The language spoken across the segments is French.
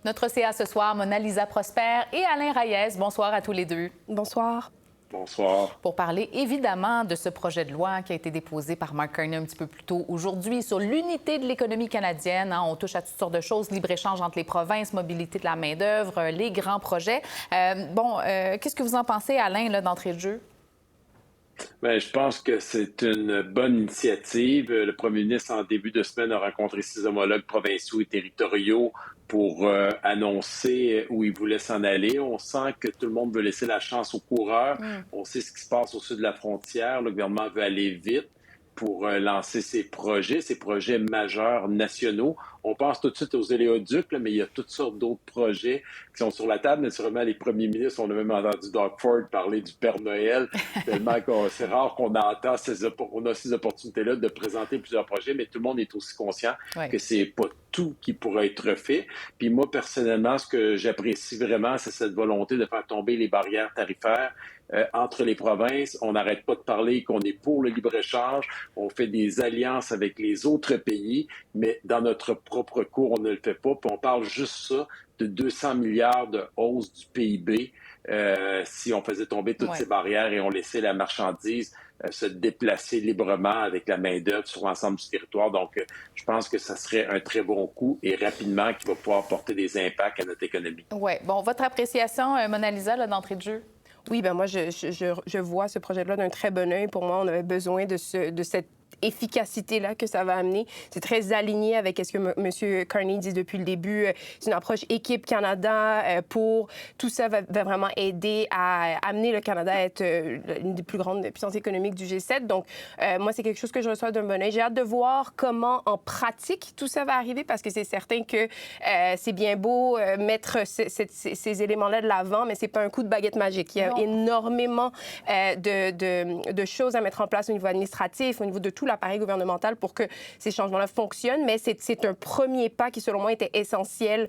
Notre CA ce soir, Mona-Lisa Prosper et Alain Reyes. Bonsoir à tous les deux. Bonsoir. Bonsoir. Pour parler évidemment de ce projet de loi qui a été déposé par Mark Carney un petit peu plus tôt aujourd'hui sur l'unité de l'économie canadienne. On touche à toutes sortes de choses, libre-échange entre les provinces, mobilité de la main-d'œuvre, les grands projets. Qu'est-ce que vous en pensez, Alain, là, d'entrée de jeu? Bien, je pense que c'est une bonne initiative. Le premier ministre, en début de semaine, a rencontré ses homologues provinciaux et territoriaux pour annoncer où il voulait s'en aller. On sent que tout le monde veut laisser la chance aux coureurs. On sait ce qui se passe au sud de la frontière. Le gouvernement veut aller vite pour lancer ses projets majeurs nationaux. On pense tout de suite aux éléoducs, là, mais il y a toutes sortes d'autres projets qui sont sur la table. Naturellement, les premiers ministres, on a même entendu Doug Ford parler du Père Noël, tellement que c'est rare qu'on entend on a ces opportunités-là de présenter plusieurs projets, mais tout le monde est aussi conscient que c'est pas tout qui pourrait être fait. Puis moi, personnellement, ce que j'apprécie vraiment, c'est cette volonté de faire tomber les barrières tarifaires entre les provinces. On n'arrête pas de parler qu'on est pour le libre-échange, on fait des alliances avec les autres pays, mais dans notre propre cours, on ne le fait pas. Puis on parle juste ça de 200 milliards de hausse du PIB si on faisait tomber toutes ces barrières et on laissait la marchandise se déplacer librement avec la main-d'œuvre sur l'ensemble du territoire. Donc, je pense que ça serait un très bon coup et rapidement qui va pouvoir porter des impacts à notre économie. Oui. Bon, votre appréciation, Mona-Lisa, là, d'entrée de jeu? Oui, bien moi, je vois ce projet-là d'un très bon œil. Pour moi, on avait besoin de cette efficacité-là que ça va amener. C'est très aligné avec ce que M. Carney dit depuis le début. C'est une approche équipe Canada pour... Tout ça va vraiment aider à amener le Canada à être une des plus grandes puissances économiques du G7. Donc, moi, c'est quelque chose que je reçois d'un bon œil. J'ai hâte de voir comment, en pratique, tout ça va arriver parce que c'est certain que c'est bien beau mettre ces éléments-là de l'avant, mais c'est pas un coup de baguette magique. Il y a énormément de choses à mettre en place au niveau administratif, au niveau de tout l'appareil gouvernemental pour que ces changements-là fonctionnent, mais c'est un premier pas qui, selon moi, était essentiel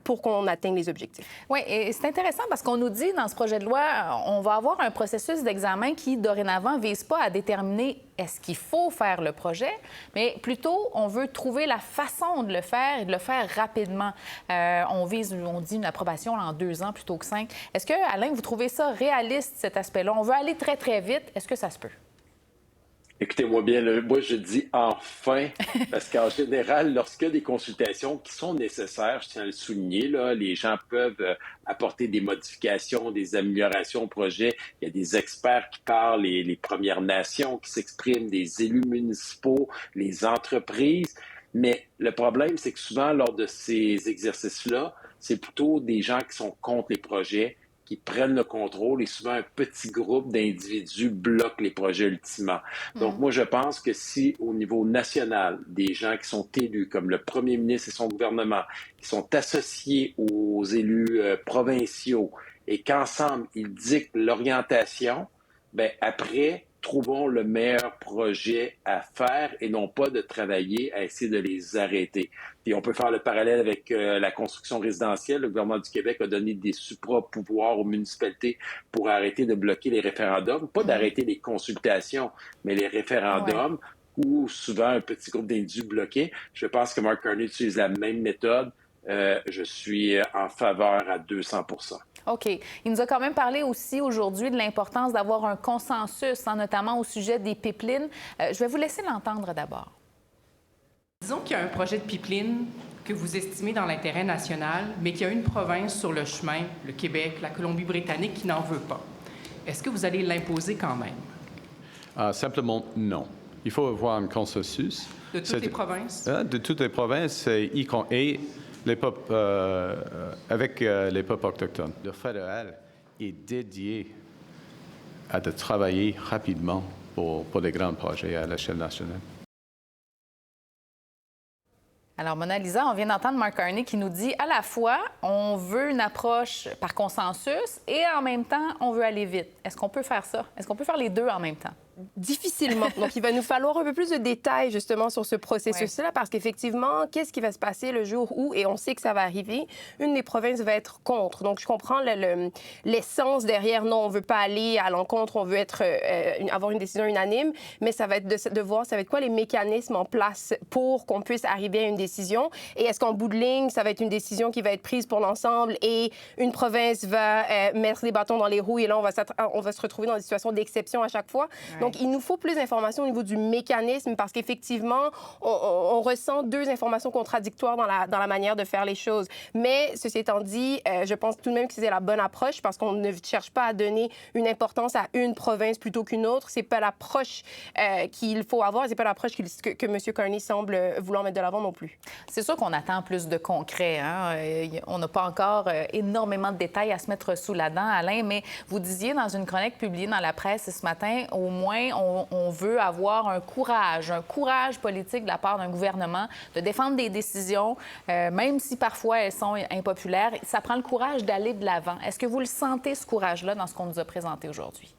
pour qu'on atteigne les objectifs. Oui, et c'est intéressant parce qu'on nous dit dans ce projet de loi, on va avoir un processus d'examen qui, dorénavant, ne vise pas à déterminer est-ce qu'il faut faire le projet, mais plutôt, on veut trouver la façon de le faire et de le faire rapidement. On dit une approbation en 2 ans plutôt que 5. Est-ce que, Alain, vous trouvez ça réaliste, cet aspect-là? On veut aller très, très vite. Est-ce que ça se peut? Écoutez-moi bien, moi je dis enfin, parce qu'en général, lorsqu'il y a des consultations qui sont nécessaires, je tiens à le souligner, là, les gens peuvent apporter des modifications, des améliorations au projet. Il y a des experts qui parlent, les Premières Nations qui s'expriment, des élus municipaux, les entreprises. Mais le problème, c'est que souvent, lors de ces exercices-là, c'est plutôt des gens qui sont contre les projets, qui prennent le contrôle et souvent un petit groupe d'individus bloquent les projets ultimement. Donc, moi, je pense que si au niveau national, des gens qui sont élus, comme le premier ministre et son gouvernement, qui sont associés aux élus provinciaux et qu'ensemble, ils dictent l'orientation, bien, après, trouvons le meilleur projet à faire et non pas de travailler à essayer de les arrêter. Puis on peut faire le parallèle avec la construction résidentielle. Le gouvernement du Québec a donné des supra-pouvoirs aux municipalités pour arrêter de bloquer les référendums. Pas d'arrêter les consultations, mais les référendums où souvent un petit groupe d'individus bloqués. Je pense que Mark Carney utilise la même méthode. Je suis en faveur à 200 %. OK. Il nous a quand même parlé aussi aujourd'hui de l'importance d'avoir un consensus, notamment au sujet des pipelines. Je vais vous laisser l'entendre d'abord. Disons qu'il y a un projet de pipeline que vous estimez dans l'intérêt national, mais qu'il y a une province sur le chemin, le Québec, la Colombie-Britannique, qui n'en veut pas. Est-ce que vous allez l'imposer quand même? Simplement, non. Il faut avoir un consensus. De toutes les provinces? De toutes les provinces, et les peuples, avec les peuples autochtones. Le fédéral est dédié à de travailler rapidement pour des grands projets à l'échelle nationale. Alors, Mona-Lisa, on vient d'entendre Mark Carney qui nous dit à la fois, on veut une approche par consensus et en même temps, on veut aller vite. Est-ce qu'on peut faire ça? Est-ce qu'on peut faire les deux en même temps? Difficilement. Donc, il va nous falloir un peu plus de détails, justement, sur ce processus-là, parce qu'effectivement, qu'est-ce qui va se passer le jour où, et on sait que ça va arriver, une des provinces va être contre. Donc, je comprends l'essence derrière, non, on ne veut pas aller à l'encontre, on veut avoir une décision unanime, mais ça va être de voir, ça va être quoi les mécanismes en place pour qu'on puisse arriver à une décision. Et est-ce qu'en bout de ligne, ça va être une décision qui va être prise pour l'ensemble et une province va mettre les bâtons dans les roues et là, on va se retrouver dans des situations d'exception à chaque fois. Donc, il nous faut plus d'informations au niveau du mécanisme parce qu'effectivement, on ressent deux informations contradictoires dans la manière de faire les choses. Mais, ceci étant dit, je pense tout de même que c'est la bonne approche parce qu'on ne cherche pas à donner une importance à une province plutôt qu'une autre. C'est pas l'approche qu'il faut avoir, c'est pas l'approche que M. Carney semble vouloir mettre de l'avant non plus. C'est sûr qu'on attend plus de concret. Hein? On n'a pas encore énormément de détails à se mettre sous la dent, Alain, mais vous disiez dans une chronique publiée dans la presse ce matin, au moins, on veut avoir un courage politique de la part d'un gouvernement de défendre des décisions, même si parfois elles sont impopulaires. Ça prend le courage d'aller de l'avant. Est-ce que vous le sentez, ce courage-là, dans ce qu'on nous a présenté aujourd'hui?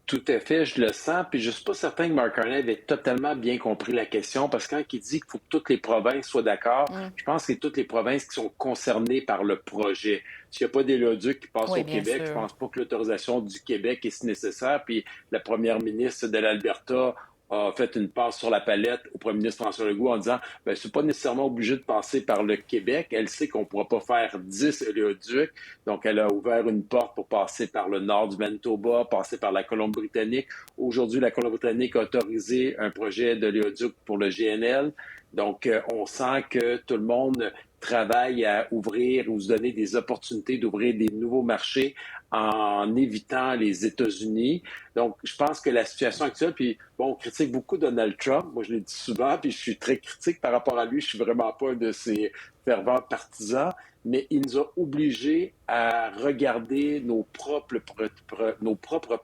Tout à fait, je le sens. Puis je ne suis pas certain que Mark Carney avait totalement bien compris la question parce que quand il dit qu'il faut que toutes les provinces soient d'accord, je pense que c'est toutes les provinces qui sont concernées par le projet. S'il n'y a pas d'éléoduc qui passe au Québec, je ne pense pas que l'autorisation du Québec est si nécessaire. Puis la première ministre de l'Alberta a fait une passe sur la palette au premier ministre François Legault en disant « c'est pas nécessairement obligé de passer par le Québec. Elle sait qu'on ne pourra pas faire 10 éléoducs. Donc, elle a ouvert une porte pour passer par le nord du Manitoba, passer par la Colombie-Britannique. Aujourd'hui, la Colombie-Britannique a autorisé un projet d'éléoduc pour le GNL. Donc, on sent que tout le monde travaille à ouvrir ou se donner des opportunités d'ouvrir des nouveaux marchés en évitant les États-Unis. Donc, je pense que la situation actuelle, puis bon, on critique beaucoup Donald Trump, moi je l'ai dit souvent, puis je suis très critique par rapport à lui, je suis vraiment pas un de ses fervents partisans, mais il nous a obligés à regarder nos propres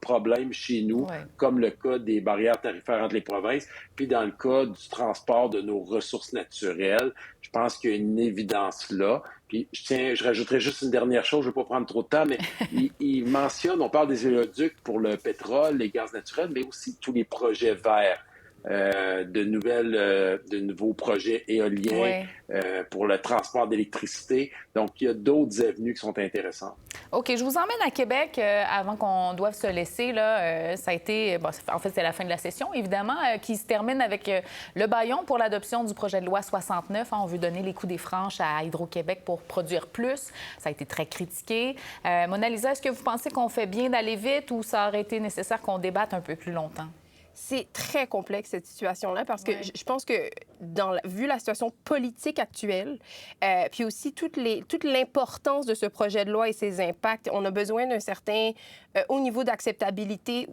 problèmes chez nous, comme le cas des barrières tarifaires entre les provinces, puis dans le cas du transport de nos ressources naturelles. Je pense qu'il y a une évidence là. Puis je rajouterais juste une dernière chose, je ne vais pas prendre trop de temps, mais il mentionne, on parle des éléoducs pour le pétrole, les gaz naturels, mais aussi tous les projets verts. De nouveaux projets éoliens pour le transport d'électricité. Donc, il y a d'autres avenues qui sont intéressantes. OK, je vous emmène à Québec avant qu'on doive se laisser. Là, ça a été, en fait, c'est la fin de la session, évidemment, qui se termine avec le bâillon pour l'adoption du projet de loi 69. On veut donner les coups des franches à Hydro-Québec pour produire plus. Ça a été très critiqué. Mona Lisa, est-ce que vous pensez qu'on fait bien d'aller vite ou ça aurait été nécessaire qu'on débatte un peu plus longtemps? C'est très complexe, cette situation-là, parce que je pense que, vu la situation politique actuelle, puis aussi toute l'importance de ce projet de loi et ses impacts, on a besoin d'un certain haut niveau d'acceptabilité,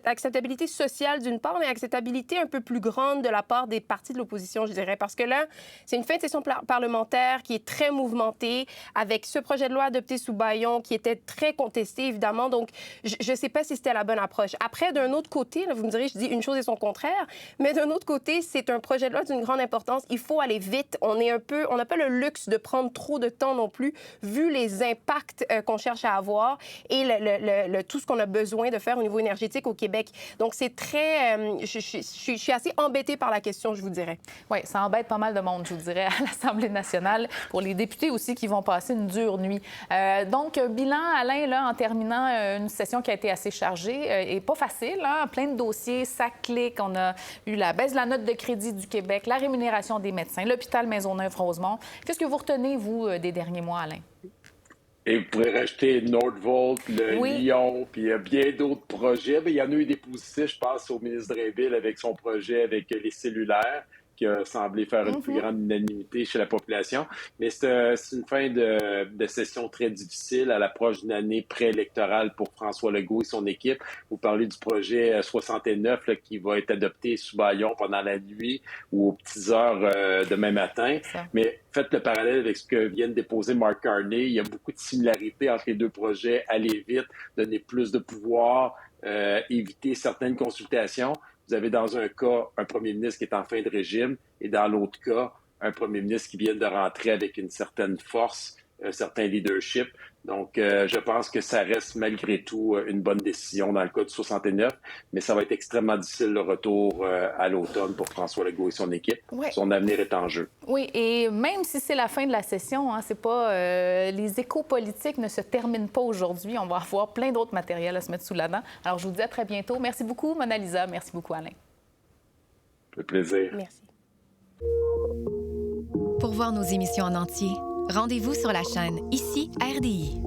acceptabilité sociale d'une part, mais acceptabilité un peu plus grande de la part des partis de l'opposition, je dirais, parce que là, c'est une fin de session parlementaire qui est très mouvementée, avec ce projet de loi adopté sous bâillon qui était très contesté, évidemment, donc je ne sais pas si c'était la bonne approche. Après, d'un autre côté, là, vous me direz, je dis une chose et son contraire, mais d'un autre côté, c'est un projet de loi d'une grande importance. Il faut aller vite. On n'a pas le luxe de prendre trop de temps non plus, vu les impacts qu'on cherche à avoir et tout ce qu'on a besoin de faire au niveau énergétique au Québec. Donc, c'est très... je suis assez embêtée par la question, je vous dirais. Oui, ça embête pas mal de monde, je vous dirais, à l'Assemblée nationale, pour les députés aussi qui vont passer une dure nuit. Donc, bilan, Alain, là, en terminant une session qui a été assez chargée et pas facile, hein, plein de dossiers, ça clique. On a eu la baisse de la note de crédit du Québec, la rémunération des médecins, l'hôpital Maisonneuve-Rosemont. Qu'est-ce que vous retenez, vous, des derniers mois, Alain? Et vous pourrez rajouter Nordvolt, Lyon, puis il y a bien d'autres projets. Mais il y en a eu des positifs, je pense, au ministre Drainville avec son projet avec les cellulaires, qui a semblé faire une plus grande unanimité chez la population. Mais c'est une fin de session très difficile à l'approche d'une année préélectorale pour François Legault et son équipe. Vous parlez du projet 69 là, qui va être adopté sous bâillon pendant la nuit ou aux petites heures demain matin. Mais faites le parallèle avec ce que vient de déposer Mark Carney. Il y a beaucoup de similarités entre les deux projets. Aller vite, donner plus de pouvoir, éviter certaines consultations. Vous avez dans un cas un premier ministre qui est en fin de régime et dans l'autre cas, un premier ministre qui vient de rentrer avec une certaine force un certain leadership. Donc, je pense que ça reste malgré tout une bonne décision dans le cas du 69, mais ça va être extrêmement difficile le retour à l'automne pour François Legault et son équipe. Ouais. Son avenir est en jeu. Oui, et même si c'est la fin de la session, c'est pas les échos politiques ne se terminent pas aujourd'hui. On va avoir plein d'autres matériels à se mettre sous la dent. Alors, je vous dis à très bientôt. Merci beaucoup, Mona Lisa. Merci beaucoup, Alain. Ça fait plaisir. Merci. Pour voir nos émissions en entier, rendez-vous sur la chaîne Ici RDI.